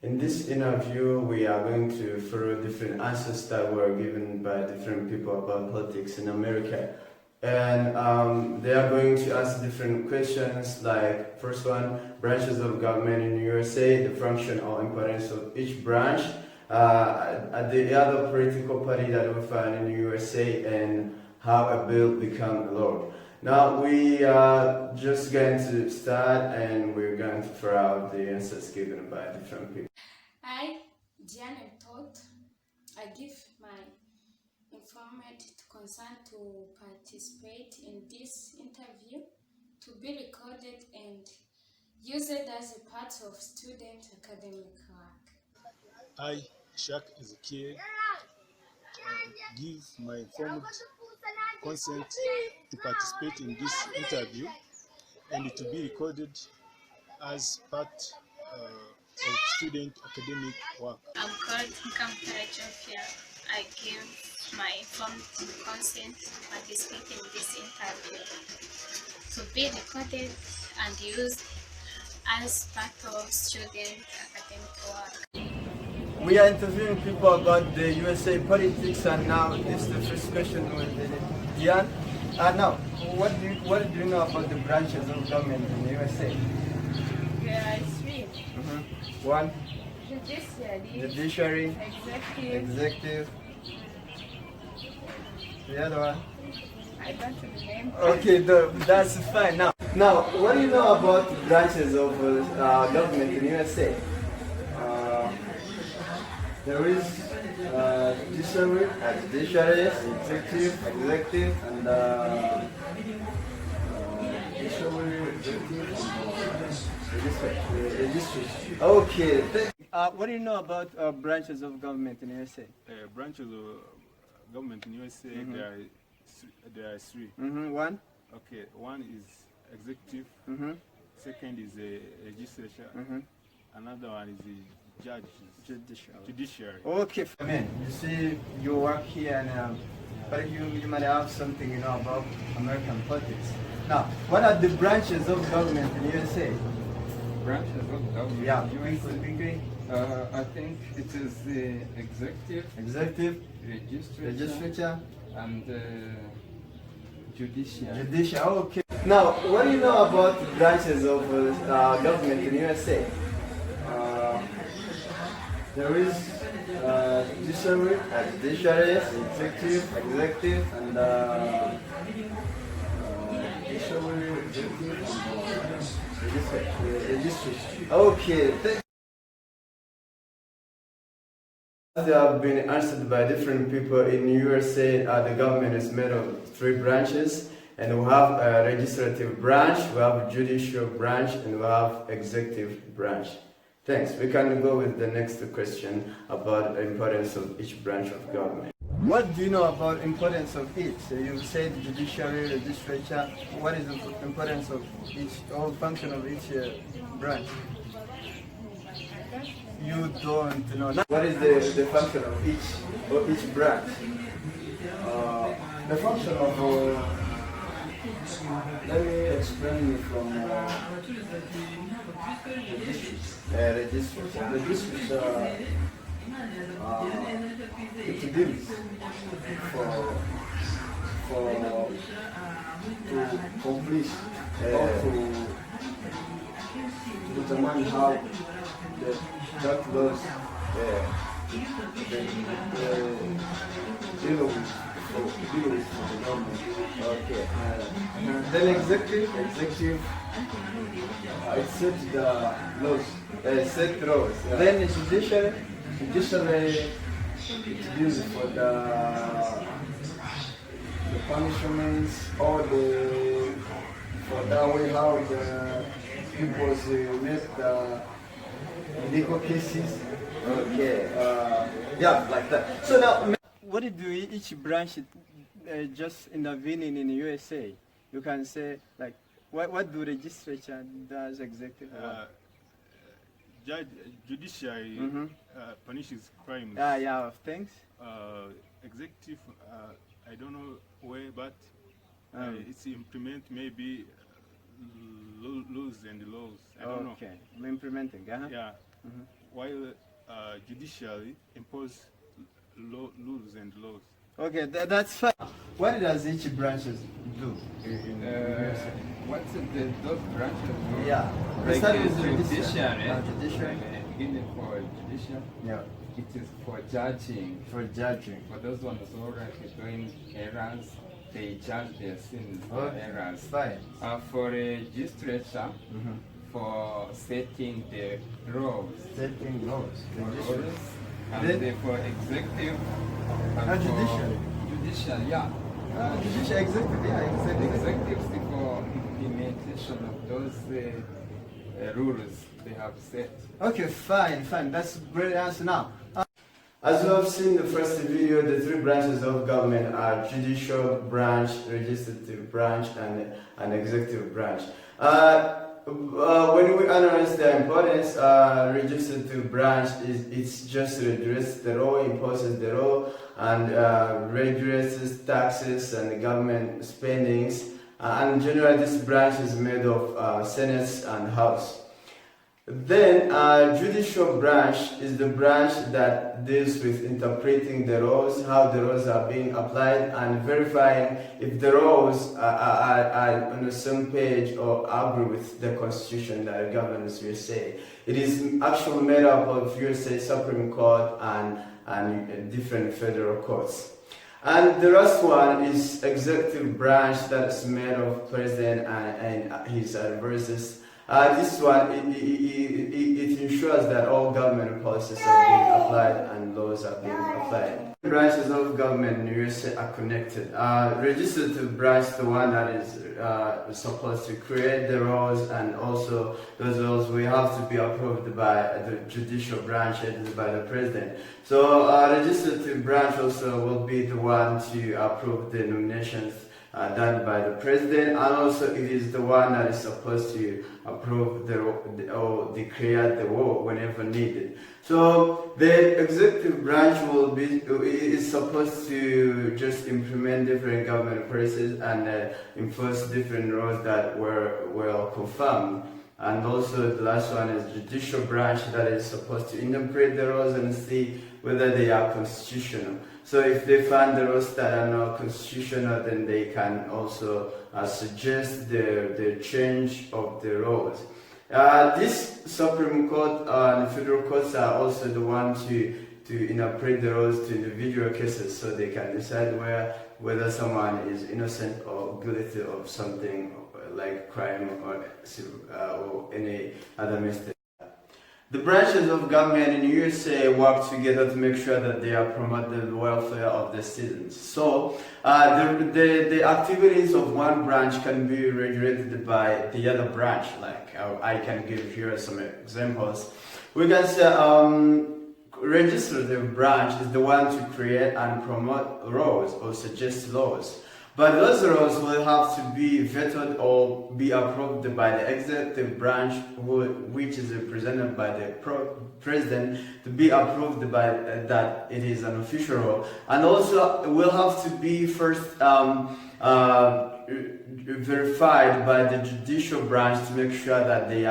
In this interview, we are going to follow different answers that were given by different people about politics in America. And they are going to ask different questions like, first one, branches of government in USA, the function or importance of each branch, the other political party that we find in the USA, and how a bill become law. Now we are just going to start and we're going to throw out the answers given by different people. I, Diane Todd, I give my informant consent to participate in this interview to be recorded and used as a part of student academic work. I, Shak Ezekiel, give my informed consent to participate in this interview and to be recorded as part of student academic work. I'm called Nkampara Jofia. I give my informed consent to participate in this interview to be recorded and used as part of student academic work. We are interviewing people about the USA politics, and now this is the first question with Diane. Now, what do you know about the branches of government in the USA? There are three. One, Judiciary, judiciary, executive. executive. The other one. I don't remember. Okay, that's fine. Now, what do you know about branches of government in USA? There is judiciary, executive, and legislature. Okay. What do you know about branches of government in USA? Branches of government in USA, there are three. One. Okay, one is executive, second is a legislature, another one is the judiciary. Okay, man. You see, you work here, and but you might have something you know about American politics. Now, what are the branches of government in USA? Branches of government. Yeah, quickly. I think it is the executive, legislature, and judiciary. judiciary. Okay. Now, what do you know about the branches of government in USA? There is judiciary, executive, and legislature. Okay. They have been answered by different people in USA. The government is made of three branches, and we have a legislative branch, we have a judicial branch, and we have executive branch. Thanks. We can go with the next question about the importance of each branch of government. What do you know about importance of each? So you said judiciary, legislature. What is the importance of each, or function of each branch? You don't know. What is the function of each branch? The function of let me explain you from the district. It deals to complete or to determine how that laws deal with the government. Okay. Then executive, it sets the laws, set laws. Then judiciary, it deals for the punishments or for that way how the people make the legal cases. Okay. Yeah, like that. So now, what do each branch just intervening in the USA? You can say like, what do legislature does executive? Judiciary punishes crimes. Yeah, thanks. Executive, I don't know where, but it's implement maybe laws and laws. I don't know. Okay, implementing. Yeah. while judiciary impose rules and laws. Okay, that's fine. What does each branches do? What those branches do? Yeah. Like Start with judiciary. Judiciary. Beginning for judicial, Yeah. it is for judging. For judging. For those ones who are like doing errors, they judge their sins, Oh, their errors. fine. For a legislature, for setting the laws. Setting laws. Rules, and Then- then for executive and Ah, for judiciary. judicial, yeah. Judicial executive, yeah, executive. Executives for implementation of those rules they have set. Okay, fine. That's a great answer now. As you have seen in the first video, the three branches of government are judicial branch, legislative branch, and an executive branch. When we analyze the importance, legislative branch it's just redress the law, imposes the law, and regulates taxes and government spendings. And generally, this branch is made of Senate and House. Then, judicial branch is the branch that deals with interpreting the laws, how the laws are being applied, and verifying if the laws are on the same page or agree with the constitution that governs USA. It is actually made up of USA Supreme Court and different federal courts. And the last one is executive branch that's made of president and his advisors. This one, it ensures that all government policies are being applied and laws are being applied. Branches of government in the USA are connected. Legislative branch, the one that is supposed to create the laws, and also those laws will have to be approved by the judicial branch, headed by the president. So legislative branch also will be the one to approve the nominations done by the president, and also it is the one that is supposed to approve or declare the law whenever needed. So the executive branch is supposed to just implement different government policies and enforce different laws that were well confirmed. And also the last one is judicial branch that is supposed to interpret the laws and see whether they are constitutional. So if they find the laws that are not constitutional, then they can also suggest the change of the laws. This Supreme Court and federal courts are also the ones to interpret the laws to individual cases, so they can decide whether someone is innocent or guilty of something like crime or any other mistake. The branches of government in USA work together to make sure that they are promoting the welfare of the citizens. So the activities of one branch can be regulated by the other branch. Like I can give here some examples. We can say legislative branch is the one to create and promote laws or suggest laws. But those laws will have to be vetted or be approved by the executive branch, which is represented by the president, to be approved by that it is an official law. And also will have to be first verified by the judicial branch to make sure that they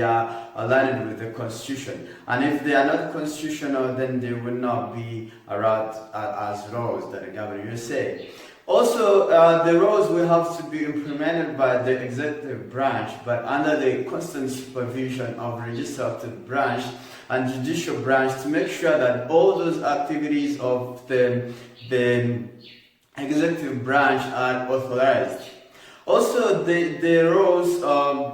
are aligned with the constitution. And if they are not constitutional, then they will not be allowed as laws that govern USA. Also, the laws will have to be implemented by the executive branch, but under the constant supervision of legislative branch and judicial branch to make sure that all those activities of the executive branch are authorized. Also, the laws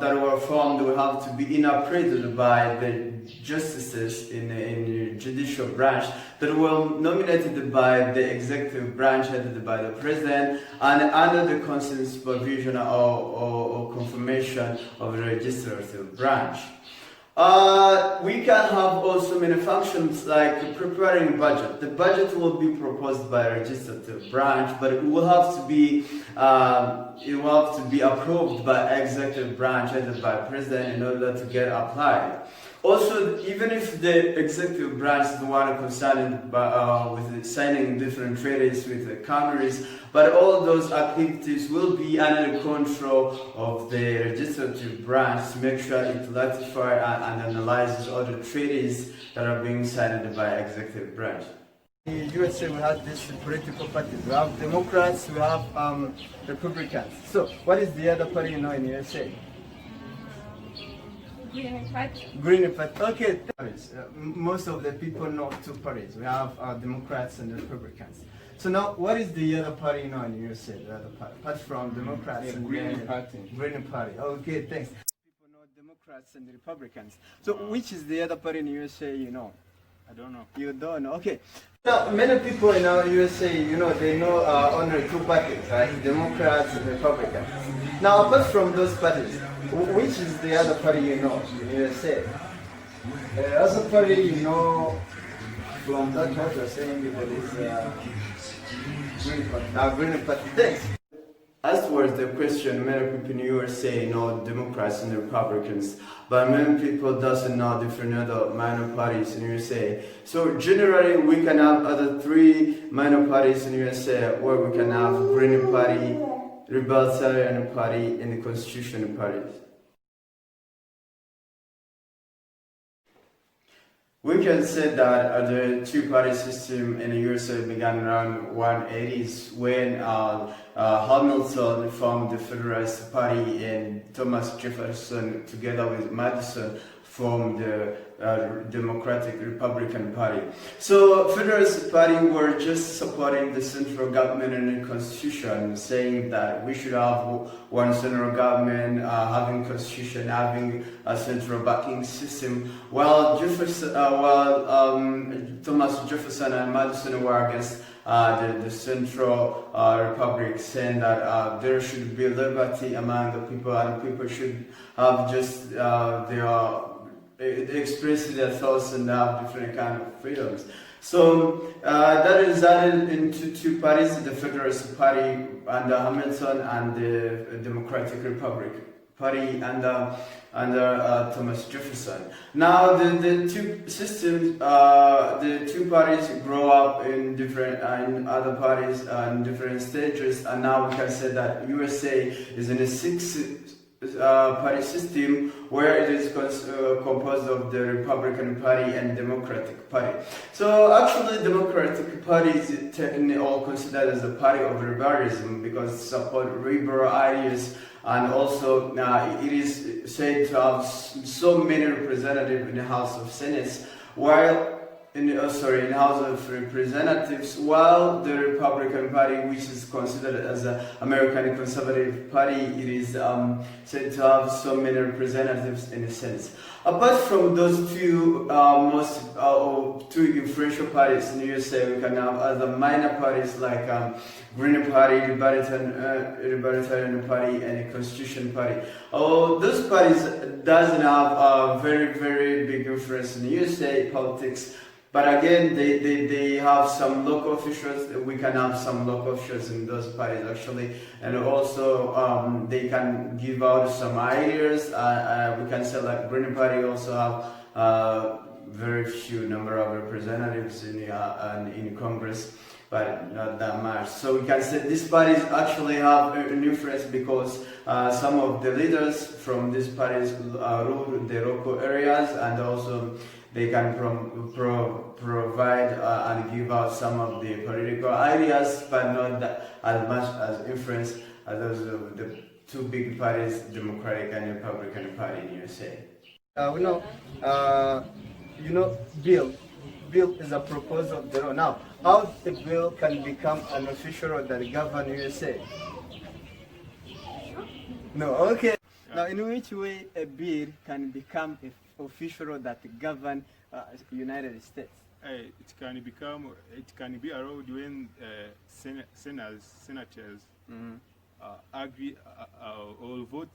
that were formed will have to be interpreted by the justices in the judicial branch that were nominated by the executive branch headed by the president and under the constant supervision or confirmation of the legislative branch. We can have also many functions like preparing budget. The budget will be proposed by a legislative branch, but it will have to be approved by executive branch headed by president in order to get applied. Also, even if the executive branch is the one concerned with signing different treaties with the countries, but all those activities will be under control of the legislative branch to make sure it ratifies and analyzes all the treaties that are being signed by executive branch. In the USA, we have these political parties. We have Democrats, we have Republicans. So, what is the other party in USA? Green Party. Green Party. Okay, most of the people know two parties. We have Democrats and Republicans. So now, what is the other party in the USA? The other party, apart from Democrats and Green Party. Green Party. Okay, thanks. People know Democrats and Republicans. So which is the other party in the USA? You know? I don't know. You don't know. Okay. Now, many people in our USA, they know only two parties, right? Democrats and Republicans. Now, apart from those parties, which is the other party you know in USA? The other party you know from that what you're saying that is Green Party. Green Party. Thanks. As towards the question, many people in the USA know Democrats and Republicans, but many people doesn't know different other minor parties in the USA. So generally, we can have other three minor parties in the USA, where we can have Green Party, Libertarian Party, and the Constitution Party. We can say that the two-party system in the USA began around 180s when Hamilton formed the Federalist Party and Thomas Jefferson, together with Madison, formed the Democratic Republican Party. So Federalist Party were just supporting the central government and the Constitution, saying that we should have one central government, having Constitution, having a central banking system, while Thomas Jefferson and Madison were against the Central Republic, saying that there should be liberty among the people and people should have just express their thoughts and have different kind of freedoms. So that resulted into two parties, the Federalist Party under Hamilton and the Democratic Republic Party under Thomas Jefferson. Now the two systems, the two parties grow up in different in other parties in different stages, and now we can say that USA is in a party system where it is composed of the Republican Party and Democratic Party. So actually Democratic Party is technically all considered as a party of liberalism because it supports liberal ideas, and also it is said to have so many representatives in the House of Senate, while in the House of Representatives, while the Republican Party, which is considered as an American Conservative Party, it is said to have so many representatives in the Senate. Apart from those two two influential parties in the USA, we can have other minor parties like Green Party, Libertarian Party, and the Constitution Party. Those parties doesn't have a very, very big influence in the USA politics. But again, they have some local officials. We can have some local officials in those parties actually, and also they can give out some ideas. We can say like Green Party also have very few number of representatives in Congress, but not that much. So we can say these parties actually have an influence because some of the leaders from these parties rule the local areas, and also they can provide and give out some of the political ideas, but not as much as influence as those of the two big parties, Democratic and Republican Party in USA. Bill is a proposal of the law. Now, how the bill can become an official law that governs USA? No, okay. Now, in which way a bill can become official law that govern United States? It can be allowed when senators agree or vote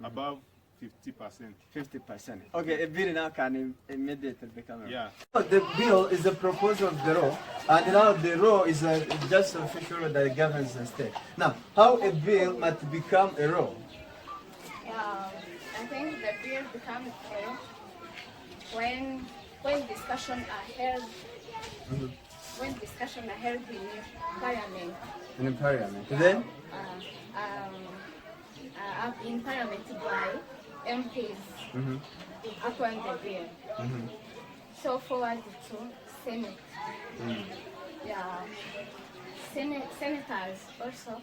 above 50%. 50%. Okay, a bill now can immediately become a law. Yeah. The bill is a proposal of the law, and now the law is just official law that governs the state. Now, how a bill might become a law? I think the bill becomes when discussion are held when discussion are held in Parliament. In Parliament. Then In Parliament by MPs upon the bill. So forward to Senate. Yeah. Senators also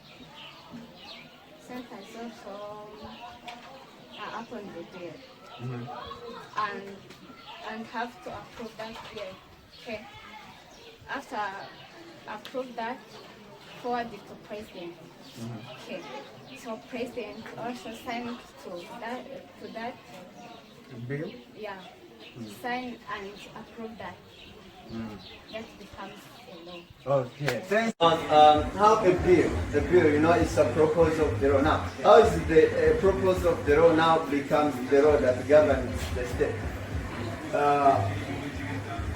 are upon the bill. And have to approve that bill. Okay. After approve that, forward it to president. Okay. So president also signed to that bill. yeah. Sign and approve that. That becomes a law. Okay, thanks. How a bill, it's a proposal of the law now. How is the proposal of the law now becomes the law that governs the state?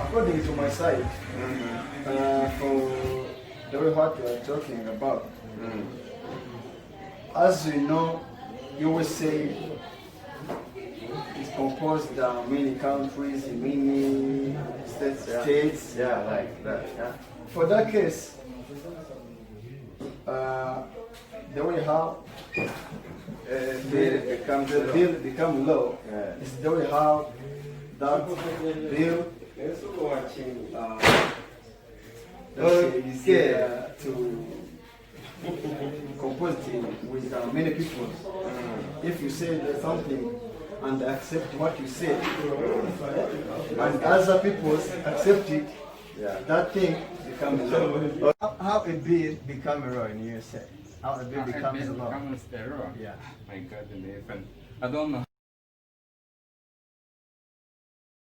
According to my side, for the way what we are talking about, as you know, USA is composed of many countries, many states. Yeah, like that. Yeah. For that case, the way how the bill become law is the way how that bill is to compose with many people. If you say something and accept what you say, and other people accept it, that thing becomes law. How a bill become a law in USA? How a bill becomes a law? Becomes the law. Yeah. My God, in heaven. I don't know.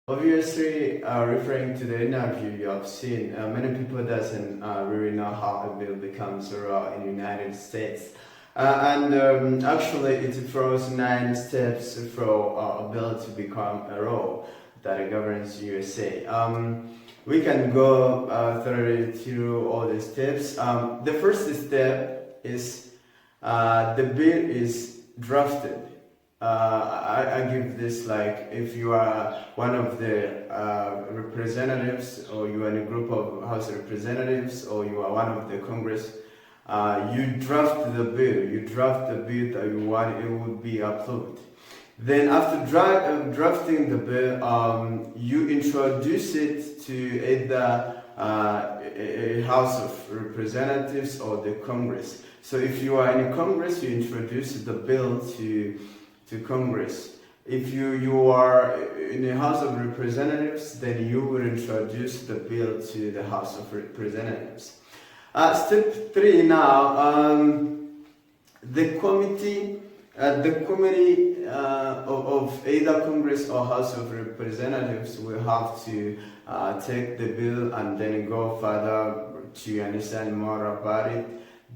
Obviously, referring to the interview you have seen, many people doesn't really know how a bill becomes a law in the United States. Actually, it follows 9 steps for a bill to become a law that governs USA. We can go thoroughly through all the steps. The first step is the bill is drafted. I give this like if you are one of the representatives, or you are in a group of House Representatives, or you are one of the Congress, you draft the bill. You draft the bill that you want it would be approved. Then after drafting the bill, you introduce it to either a House of Representatives or the Congress. So if you are in Congress, you introduce the bill to Congress. If you are in the House of Representatives, then you will introduce the bill to the House of Representatives. Step 3 now, the committee of either Congress or House of Representatives will have to take the bill and then go further to understand more about it.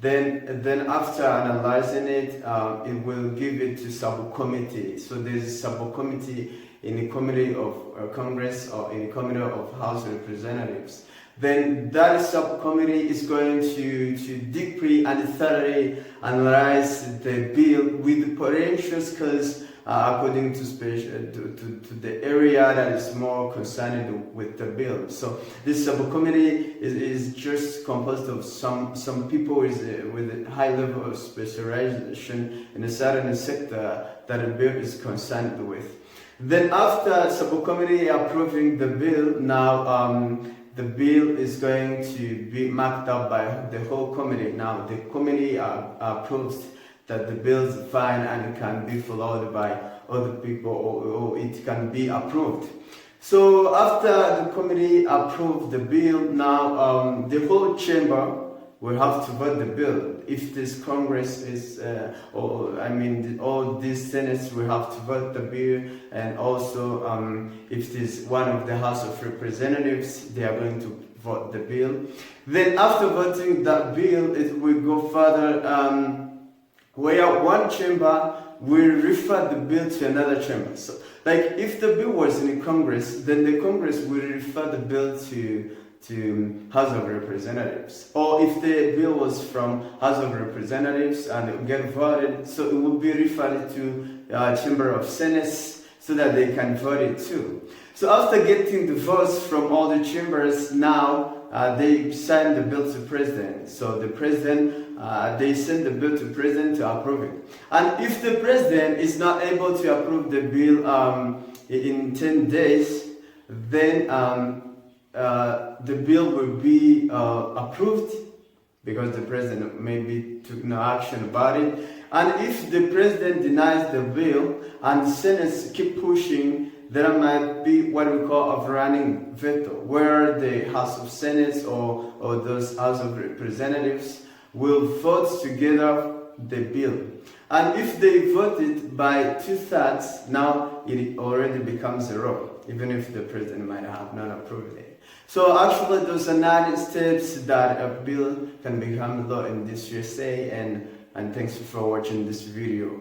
Then after analyzing it, it will give it to subcommittee. So there's a subcommittee in the Committee of Congress or in the Committee of House Representatives. Then that subcommittee is going to deeply and thoroughly analyze the bill with potential skills according to the area that is more concerned with the bill. So this subcommittee is just composed of some people with a high level of specialization in a certain sector that the bill is concerned with. Then after subcommittee approving the bill, now the bill is going to be marked up by the whole committee. Now the committee approves that the bill is fine and can be followed by other people, or it can be approved. So after the committee approved the bill, now the whole chamber will have to vote the bill. If this Congress is, all these senates will have to vote the bill, and also if it is one of the House of Representatives, they are going to vote the bill. Then after voting that bill, it will go further, where one chamber will refer the bill to another chamber. So, like if the bill was in the Congress, then the Congress will refer the bill to House of Representatives. Or if the bill was from House of Representatives and it get voted, so it would be referred to Chamber of Senates so that they can vote it too. So after getting the votes from all the chambers, now they send the bill to president. So the president, they send the bill to president to approve it. And if the president is not able to approve the bill in 10 days, then the bill will be approved because the president maybe took no action about it. And if the president denies the bill and the Senate keep pushing, there might be what we call overrunning veto, where the House of Senate or those House of Representatives will vote together the bill. And if they vote it by 2/3, now it already becomes a law, even if the president might have not approved it. So actually those are 9 steps that a bill can become law in this USA, and thanks for watching this video.